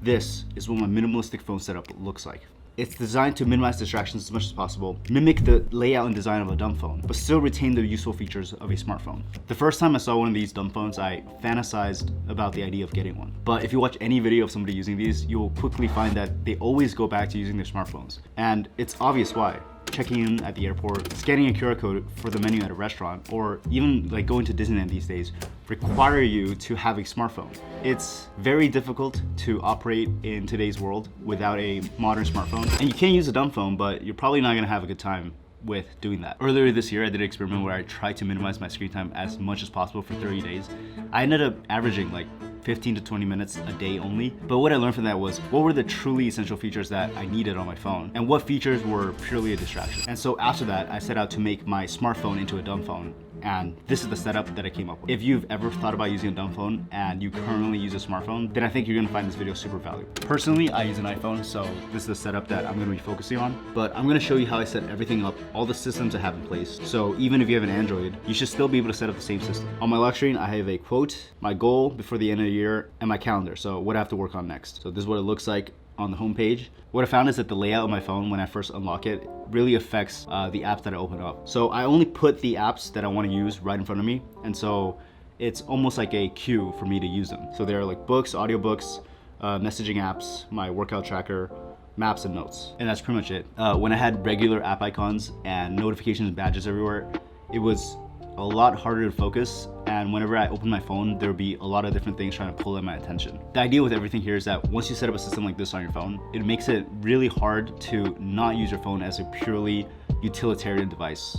This is what my minimalistic phone setup looks like. It's designed to minimize distractions as much as possible, mimic the layout and design of a dumb phone, but still retain the useful features of a smartphone. The first time I saw one of these dumb phones, I fantasized about the idea of getting one. But if you watch any video of somebody using these, you'll quickly find that they always go back to using their smartphones. And it's obvious why. Checking in at the airport, scanning a QR code for the menu at a restaurant, or even like going to Disneyland these days require you to have a smartphone. It's very difficult to operate in today's world without a modern smartphone. And you can use a dumb phone, but you're probably not gonna have a good time with doing that. Earlier this year, I did an experiment where I tried to minimize my screen time as much as possible for 30 days. I ended up averaging like 15 to 20 minutes a day only. But what I learned from that was what were the truly essential features that I needed on my phone and what features were purely a distraction. And so after that, I set out to make my smartphone into a dumb phone. And this is the setup that I came up with. If you've ever thought about using a dumb phone and you currently use a smartphone, then I think you're gonna find this video super valuable. Personally, I use an iPhone, so this is the setup that I'm gonna be focusing on. But I'm gonna show you how I set everything up, all the systems I have in place. So even if you have an Android, you should still be able to set up the same system. On my lock screen, I have a quote, my goal before the end of the year, and my calendar. So what I have to work on next. So this is what it looks like on the home page. What I found is that the layout of my phone when I first unlock it really affects the apps that I open up. So I only put the apps that I want to use right in front of me, and so it's almost like a queue for me to use them. So there are like books, audiobooks, messaging apps, my workout tracker, maps, and notes. And that's pretty much it. When I had regular app icons and notifications and badges everywhere, it was a lot harder to focus, and whenever I open my phone, there would be a lot of different things trying to pull in my attention. The idea with everything here is that once you set up a system like this on your phone, it makes it really hard to not use your phone as a purely utilitarian device.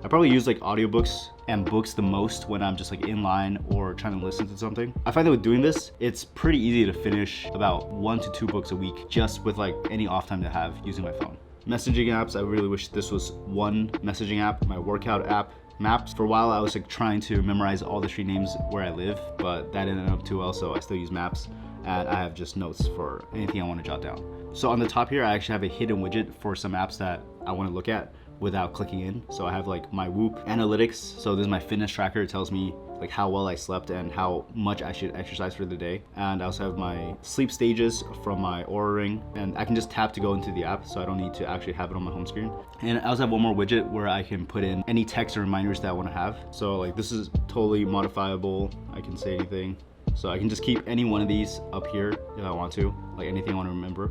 I probably use like audiobooks and books the most when I'm just like in line or trying to listen to something. I find that with doing this, it's pretty easy to finish about 1 to 2 books a week just with like any off time to have using my phone. Messaging apps, I really wish this was one messaging app. My workout app, Maps. For a while, I was like trying to memorize all the street names where I live, but that didn't end up too well, so I still use Maps. And I have just notes for anything I want to jot down. So on the top here, I actually have a hidden widget for some apps that I want to look at without clicking in. So I have like my Whoop analytics. So this is my fitness tracker. It tells me like how well I slept and how much I should exercise for the day. And I also have my sleep stages from my Oura Ring, and I can just tap to go into the app, so I don't need to actually have it on my home screen. And I also have one more widget where I can put in any text or reminders that I want to have. So like this is totally modifiable. I can say anything. So I can just keep any one of these up here if I want to, like anything I want to remember.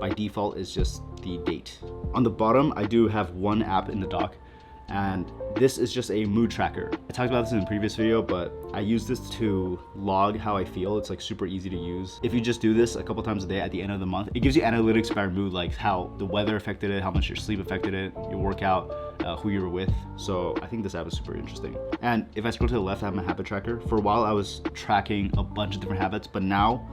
By default, it's just the date. On the bottom, I do have one app in the dock, and this is just a mood tracker. I talked about this in a previous video, but I use this to log how I feel. It's like super easy to use. If you just do this a couple times a day at the end of the month, it gives you analytics about your mood, like how the weather affected it, how much your sleep affected it, your workout, who you were with. So I think this app is super interesting. And if I scroll to the left, I have my habit tracker. For a while, I was tracking a bunch of different habits, but now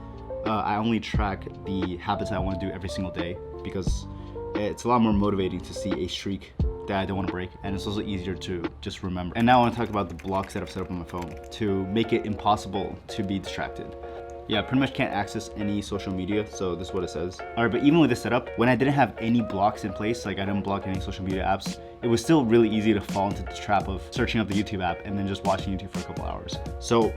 I only track the habits that I want to do every single day because it's a lot more motivating to see a streak that I don't want to break, and it's also easier to just remember. And now I want to talk about the blocks that I've set up on my phone to make it impossible to be distracted. Yeah, I pretty much can't access any social media, so this is what it says. All right, but even with this setup, when I didn't have any blocks in place, like I didn't block any social media apps, it was still really easy to fall into the trap of searching up the YouTube app and then just watching YouTube for a couple hours. So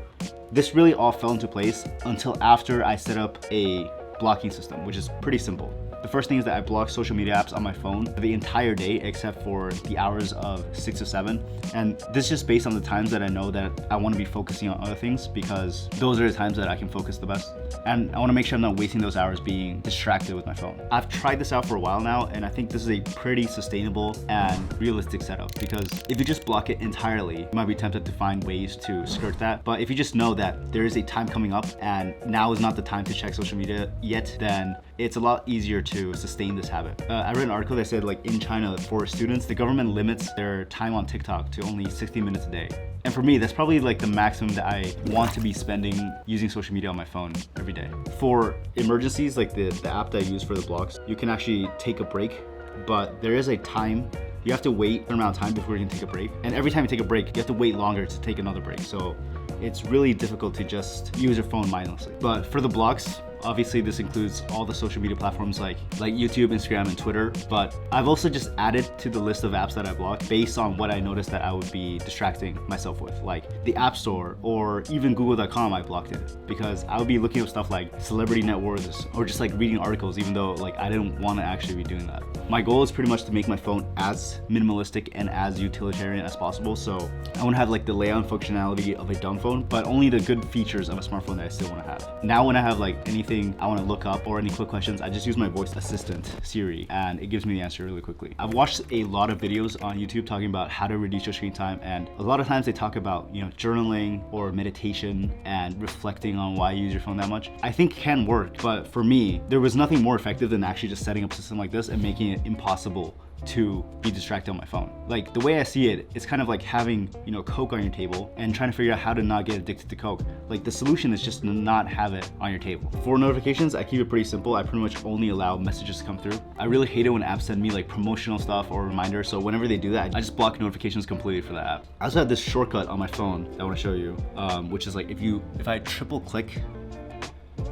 this really all fell into place until after I set up a blocking system, which is pretty simple. The first thing is that I block social media apps on my phone for the entire day except for the hours of 6 to 7. And this is just based on the times that I know that I want to be focusing on other things, because those are the times that I can focus the best. And I want to make sure I'm not wasting those hours being distracted with my phone. I've tried this out for a while now, and I think this is a pretty sustainable and realistic setup, because if you just block it entirely, you might be tempted to find ways to skirt that. But if you just know that there is a time coming up and now is not the time to check social media yet, then it's a lot easier to sustain this habit. I read an article that said like in China, for students, the government limits their time on TikTok to only 60 minutes a day. And for me, that's probably like the maximum that I want to be spending using social media on my phone every day. For emergencies, like the app that I use for the blocks, you can actually take a break, but there is a time. You have to wait a certain amount of time before you can take a break. And every time you take a break, you have to wait longer to take another break. So it's really difficult to just use your phone mindlessly. But for the blocks, Obviously, this includes all the social media platforms like YouTube, Instagram, and Twitter, but I've also just added to the list of apps that I blocked based on what I noticed that I would be distracting myself with. Like the App Store or even Google.com, I blocked it because I would be looking up stuff like celebrity net worths or just like reading articles, even though like I didn't want to actually be doing that. My goal is pretty much to make my phone as minimalistic and as utilitarian as possible. So I want to have like the layout and functionality of a dumb phone, but only the good features of a smartphone that I still want to have. Now when I have like anything I want to look up or any quick questions, I just use my voice assistant, Siri, and it gives me the answer really quickly. I've watched a lot of videos on YouTube talking about how to reduce your screen time, and a lot of times they talk about, you know, journaling or meditation and reflecting on why you use your phone that much. I think it can work, but for me, there was nothing more effective than actually just setting up a system like this and making it impossible to be distracted on my phone. Like the way I see it, it's kind of like having, you know, Coke on your table and trying to figure out how to not get addicted to Coke. Like the solution is just to not have it on your table. For notifications, I keep it pretty simple. I pretty much only allow messages to come through. I really hate it when apps send me like promotional stuff or reminders. So whenever they do that, I just block notifications completely for that app. I also have this shortcut on my phone that I want to show you, which is like if I triple click,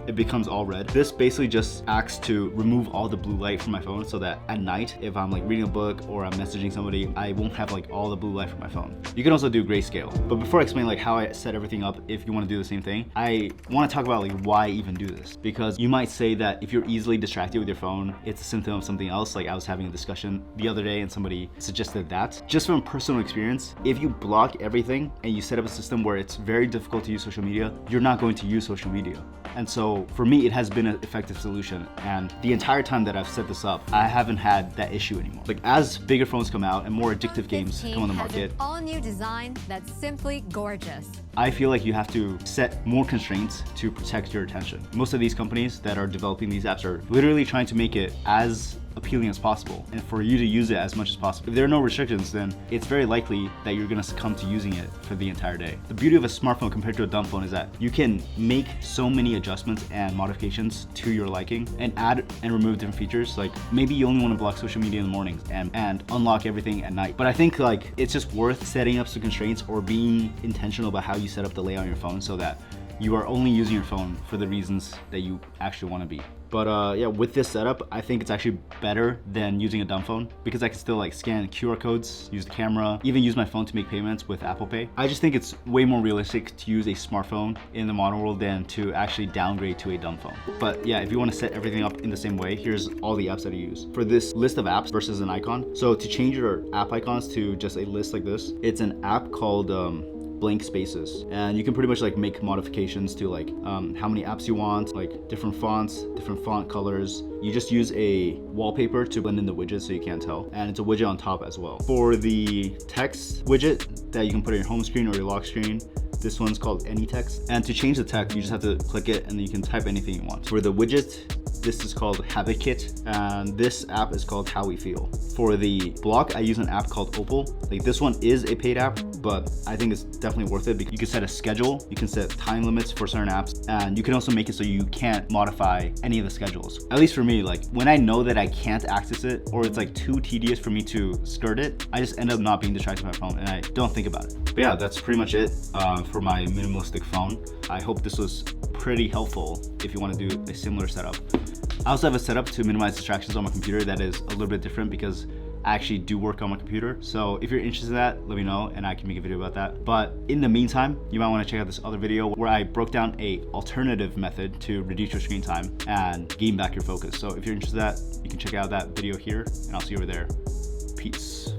it becomes all red. This basically just acts to remove all the blue light from my phone so that at night, if I'm like reading a book or I'm messaging somebody, I won't have like all the blue light from my phone. You can also do grayscale. But before I explain like how I set everything up, if you want to do the same thing, I want to talk about like why I even do this. Because you might say that if you're easily distracted with your phone, it's a symptom of something else. Like I was having a discussion the other day and somebody suggested that. Just from personal experience, if you block everything and you set up a system where it's very difficult to use social media, you're not going to use social media. And so for me, it has been an effective solution. And the entire time that I've set this up, I haven't had that issue anymore. Like as bigger phones come out and more addictive games come on the market, an all-new design that's simply gorgeous. I feel like you have to set more constraints to protect your attention. Most of these companies that are developing these apps are literally trying to make it as appealing as possible and for you to use it as much as possible. If there are no restrictions, then it's very likely that you're gonna succumb to using it for the entire day. The beauty of a smartphone compared to a dumb phone is that you can make so many adjustments and modifications to your liking and add and remove different features. Like maybe you only want to block social media in the mornings and unlock everything at night. But I think like it's just worth setting up some constraints or being intentional about how you set up the layout on your phone so that you are only using your phone for the reasons that you actually want to be. But yeah, with this setup, I think it's actually better than using a dumb phone because I can still like scan QR codes, use the camera, even use my phone to make payments with Apple Pay. I just think it's way more realistic to use a smartphone in the modern world than to actually downgrade to a dumb phone. But yeah, if you want to set everything up in the same way, here's all the apps that I use. For this list of apps versus an icon, so to change your app icons to just a list like this, it's an app called blank spaces, and you can pretty much like make modifications to like how many apps you want, like different fonts, different font colors. You just use a wallpaper to blend in the widget so you can't tell, and it's a widget on top as well. For the text widget that you can put on your home screen or your lock screen, this one's called any text, and to change the text you just have to click it and then you can type anything you want. For the widget, this is called Habit Kit, and this app is called How We Feel. For the block, I use an app called Opal. Like this one is a paid app, but I think it's definitely worth it because you can set a schedule, you can set time limits for certain apps, and you can also make it so you can't modify any of the schedules. At least for me, like when I know that I can't access it or it's like too tedious for me to skirt it, I just end up not being distracted by my phone and I don't think about it. But yeah, that's pretty much it for my minimalistic phone. I hope this was pretty helpful if you want to do a similar setup. I also have a setup to minimize distractions on my computer that is a little bit different because I actually do work on my computer. So if you're interested in that, let me know and I can make a video about that. But in the meantime, you might want to check out this other video where I broke down a alternative method to reduce your screen time and gain back your focus. So if you're interested in that, you can check out that video here and I'll see you over there. Peace.